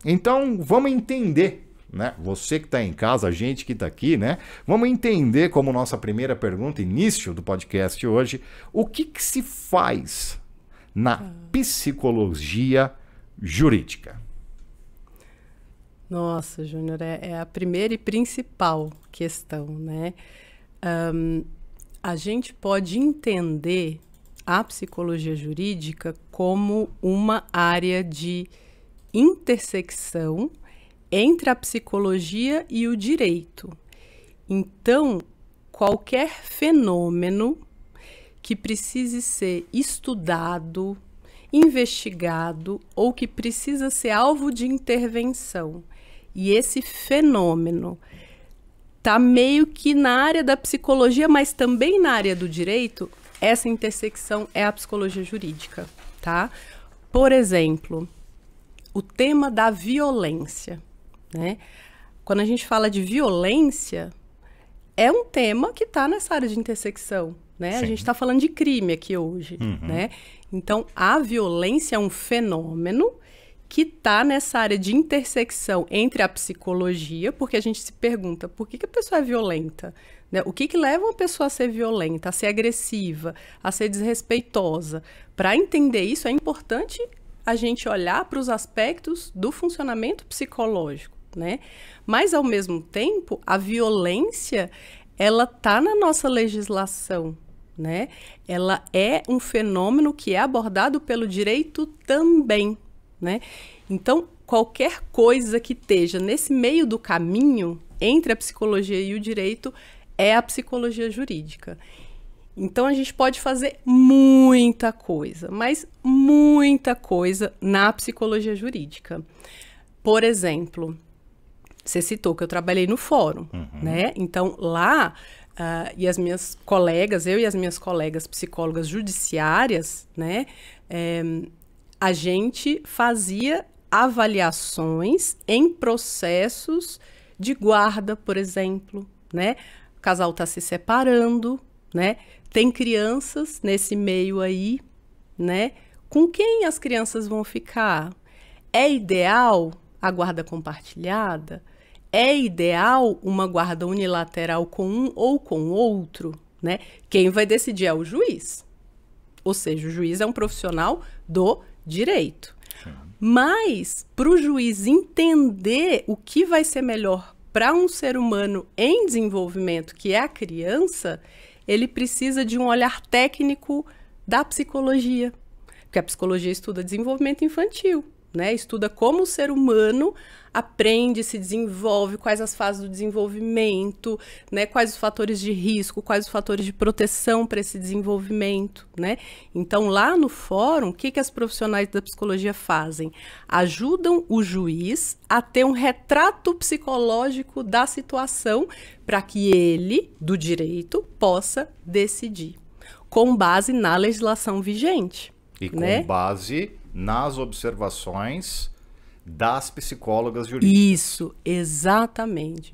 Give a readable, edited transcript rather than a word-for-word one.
Então, vamos entender, né? Você que está em casa, a gente que está aqui, né? Vamos entender como nossa primeira pergunta, início do podcast hoje, o que se faz na psicologia jurídica? Nossa, Júnior, é a primeira e principal questão, né? A gente pode entender a psicologia jurídica como uma área de intersecção entre a psicologia e o direito. Então, qualquer fenômeno que precise ser estudado, investigado ou que precisa ser alvo de intervenção, e esse fenômeno está meio que na área da psicologia, mas também na área do direito, essa intersecção é a psicologia jurídica, tá? Por exemplo, o tema da violência, né? Quando a gente fala de violência, é um tema que está nessa área de intersecção, né? A gente está falando de crime aqui hoje, né? Então, a violência é um fenômeno que está nessa área de intersecção entre a psicologia, porque a gente se pergunta por que a pessoa é violenta, né? O que leva uma pessoa a ser violenta, a ser agressiva, a ser desrespeitosa? Para entender isso, é importante a gente olhar para os aspectos do funcionamento psicológico, né? Mas, ao mesmo tempo, a violência, ela está na nossa legislação, né? Ela é um fenômeno que é abordado pelo direito também, né? Então, qualquer coisa que esteja nesse meio do caminho entre a psicologia e o direito é a psicologia jurídica. Então, a gente pode fazer muita coisa, mas muita coisa na psicologia jurídica. Por exemplo, você citou que eu trabalhei no fórum, né? Então, lá, e as minhas colegas, eu e as minhas colegas psicólogas judiciárias, né? A gente fazia avaliações em processos de guarda, por exemplo, né? O casal está se separando, né? Tem crianças nesse meio aí, né? Com quem as crianças vão ficar? É ideal a guarda compartilhada? É ideal uma guarda unilateral com um ou com outro, né? Quem vai decidir é o juiz. Ou seja, o juiz é um profissional do direito. Mas, para o juiz entender o que vai ser melhor para um ser humano em desenvolvimento, que é a criança, ele precisa de um olhar técnico da psicologia. Porque a psicologia estuda desenvolvimento infantil, né? Estuda como o ser humano aprende, se desenvolve, quais as fases do desenvolvimento, né? Quais os fatores de risco, quais os fatores de proteção para esse desenvolvimento, né? Então, lá no fórum, o que as profissionais da psicologia fazem? Ajudam o juiz a ter um retrato psicológico da situação para que ele, do direito, possa decidir, com base na legislação vigente. E com né? base nas observações das psicólogas jurídicas. Isso, exatamente,